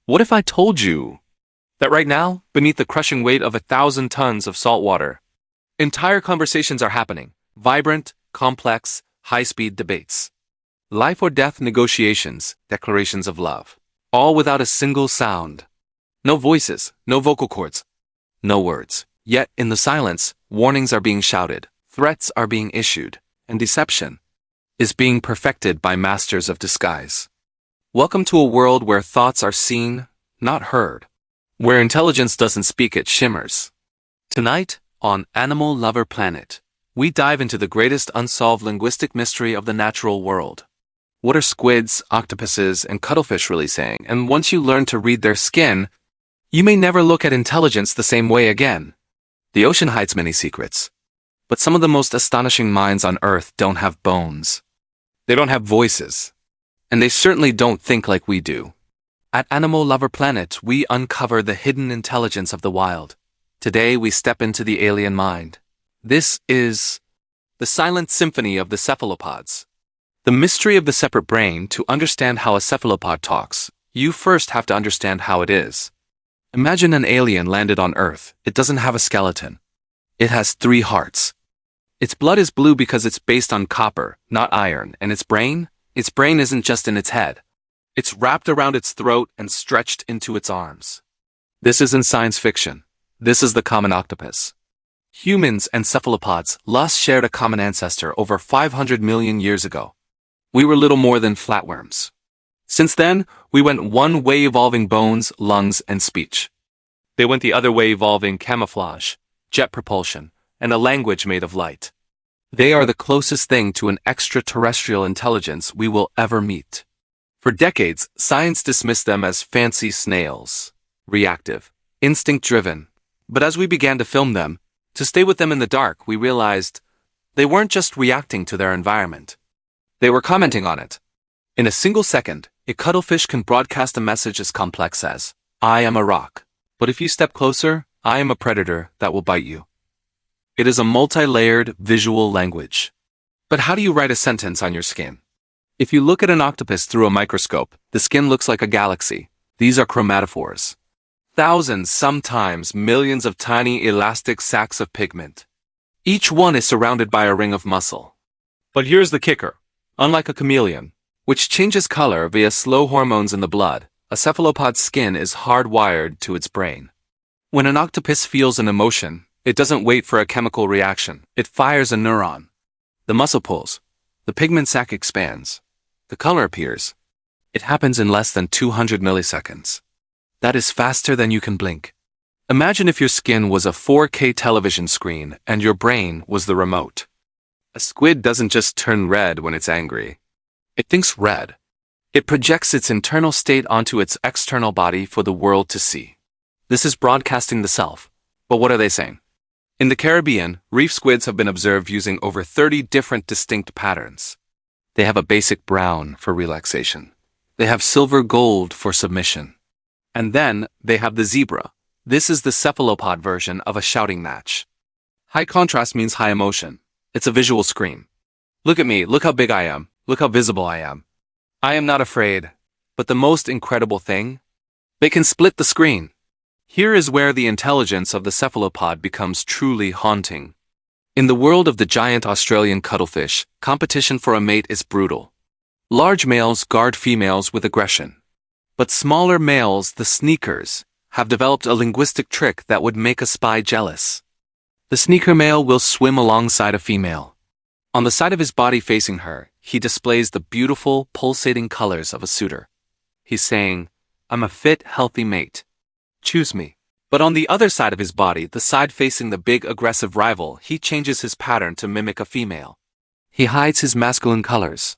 What if I told you that right now, beneath the crushing weight of 1,000 tons of salt water, entire conversations are happening, vibrant, complex, high-speed debates, life or death negotiations, declarations of love, all without a single sound. No voices, no vocal cords, no words. Yet, in the silence, warnings are being shouted, threats are being issued, and deception is being perfected by masters of disguise. Welcome to a world where thoughts are seen, not heard, where intelligence doesn't speak, it shimmers. Tonight, on Animal Lover Planet, we dive into the greatest unsolved linguistic mystery of the natural world. What are squids, octopuses, and cuttlefish really saying? And once you learn to read their skin, you may never look at intelligence the same way again. The ocean hides many secrets, but some of the most astonishing minds on Earth don't have bones. They don't have voices, and they certainly don't think like we do. At Animal Lover Planet, we uncover the hidden intelligence of the wild. Today, we step into the alien mind. This is the silent symphony of the cephalopods. The mystery of the separate brain. To understand how a cephalopod talks, you first have to understand how it is. Imagine an alien landed on Earth. It doesn't have a skeleton. It has 3 hearts. Its blood is blue because it's based on copper, not iron, and its brain isn't just in its head. It's wrapped around its throat and stretched into its arms. This isn't science fiction. This is the common octopus. Humans and cephalopods last shared a common ancestor over 500 million years ago. We were little more than flatworms. Since then, we went one way evolving bones, lungs, and speech. They went the other way evolving camouflage, jet propulsion, and a language made of light. They are the closest thing to an extraterrestrial intelligence we will ever meet. For decades, science dismissed them as fancy snails, reactive, instinct-driven. But as we began to film them, to stay with them in the dark, we realized they weren't just reacting to their environment. They were commenting on it. In a single second, a cuttlefish can broadcast a message as complex as, "I am a rock, but if you step closer, I am a predator that will bite you." It is a multi-layered visual language. But how do you write a sentence on your skin? If you look at an octopus through a microscope, the skin looks like a galaxy. These are chromatophores. Thousands, sometimes millions of tiny elastic sacs of pigment. Each one is surrounded by a ring of muscle. But here's the kicker. Unlike a chameleon, which changes color via slow hormones in the blood, a cephalopod's skin is hardwired to its brain. When an octopus feels an emotion, it doesn't wait for a chemical reaction. It fires a neuron. The muscle pulls. The pigment sac expands. The color appears. It happens in less than 200 milliseconds. That is faster than you can blink. Imagine if your skin was a 4K television screen and your brain was the remote. A squid doesn't just turn red when it's angry. It thinks red. It projects its internal state onto its external body for the world to see. This is broadcasting the self. But what are they saying? In the Caribbean, reef squids have been observed using over 30 different distinct patterns. They have a basic brown for relaxation. They have silver gold for submission. And then they have the zebra. This is the cephalopod version of a shouting match. High contrast means high emotion. It's a visual scream. Look at me, look how big I am, look how visible I am. I am not afraid. But the most incredible thing? They can split the screen. Here is where the intelligence of the cephalopod becomes truly haunting. In the world of the giant Australian cuttlefish, competition for a mate is brutal. Large males guard females with aggression. But smaller males, the sneakers, have developed a linguistic trick that would make a spy jealous. The sneaker male will swim alongside a female. On the side of his body facing her, he displays the beautiful, pulsating colors of a suitor. He's saying, "I'm a fit, healthy mate. Choose me." But on the other side of his body, the side facing the big, aggressive rival, he changes his pattern to mimic a female. He hides his masculine colors.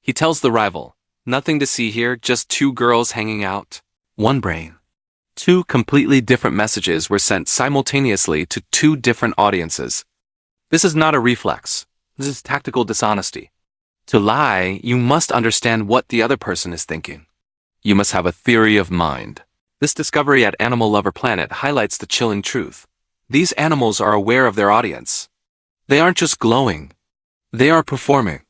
He tells the rival, "Nothing to see here, just 2 girls hanging out." One brain. 2 completely different messages were sent simultaneously to 2 different audiences. This is not a reflex. This is tactical dishonesty. To lie, you must understand what the other person is thinking. You must have a theory of mind. This discovery at Animal Lover Planet highlights the chilling truth. These animals are aware of their audience. They aren't just glowing. They are performing.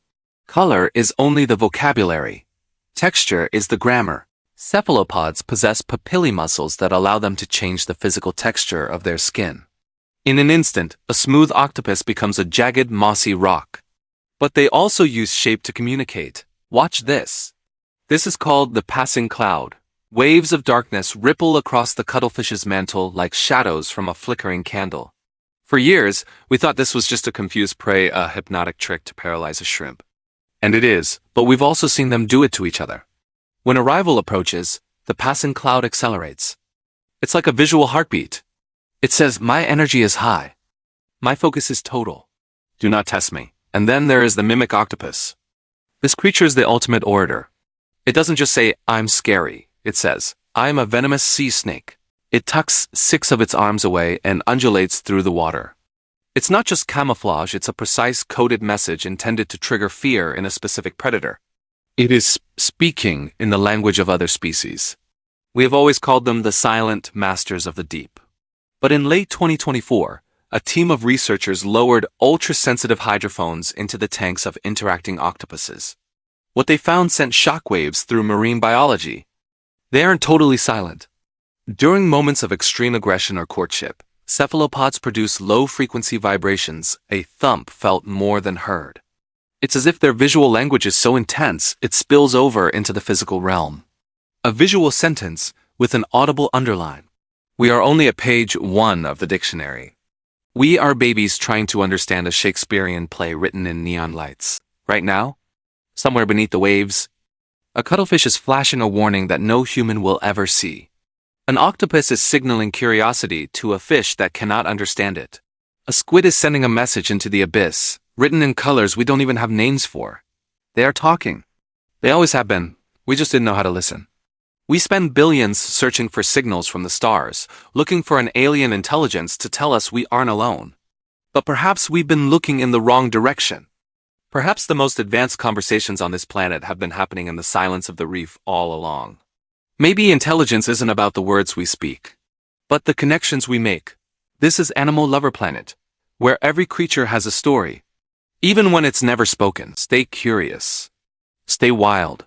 Color is only the vocabulary. Texture is the grammar. Cephalopods possess papillae muscles that allow them to change the physical texture of their skin. In an instant, a smooth octopus becomes a jagged, mossy rock. But they also use shape to communicate. Watch this. This is called the passing cloud. Waves of darkness ripple across the cuttlefish's mantle like shadows from a flickering candle. For years, we thought this was just a confused prey, a hypnotic trick to paralyze a shrimp. And it is, but we've also seen them do it to each other. When a rival approaches, the passing cloud accelerates. It's like a visual heartbeat. It says, my energy is high. My focus is total. Do not test me. And then there is the mimic octopus. This creature is the ultimate orator. It doesn't just say, I'm scary. It says, I'm a venomous sea snake. It tucks 6 of its arms away and undulates through the water. It's not just camouflage, it's a precise coded message intended to trigger fear in a specific predator. It is speaking in the language of other species. We have always called them the silent masters of the deep. But in late 2024, a team of researchers lowered ultra-sensitive hydrophones into the tanks of interacting octopuses. What they found sent shockwaves through marine biology. They aren't totally silent. During moments of extreme aggression or courtship, cephalopods produce low-frequency vibrations, a thump felt more than heard. It's as if their visual language is so intense, it spills over into the physical realm. A visual sentence with an audible underline. We are only at page 1 of the dictionary. We are babies trying to understand a Shakespearean play written in neon lights. Right now, somewhere beneath the waves, a cuttlefish is flashing a warning that no human will ever see. An octopus is signaling curiosity to a fish that cannot understand it. A squid is sending a message into the abyss, written in colors we don't even have names for. They are talking. They always have been. We just didn't know how to listen. We spend billions searching for signals from the stars, looking for an alien intelligence to tell us we aren't alone. But perhaps we've been looking in the wrong direction. Perhaps the most advanced conversations on this planet have been happening in the silence of the reef all along. Maybe intelligence isn't about the words we speak, but the connections we make. This is Animal Lover Planet, where every creature has a story. Even when it's never spoken, stay curious. Stay wild.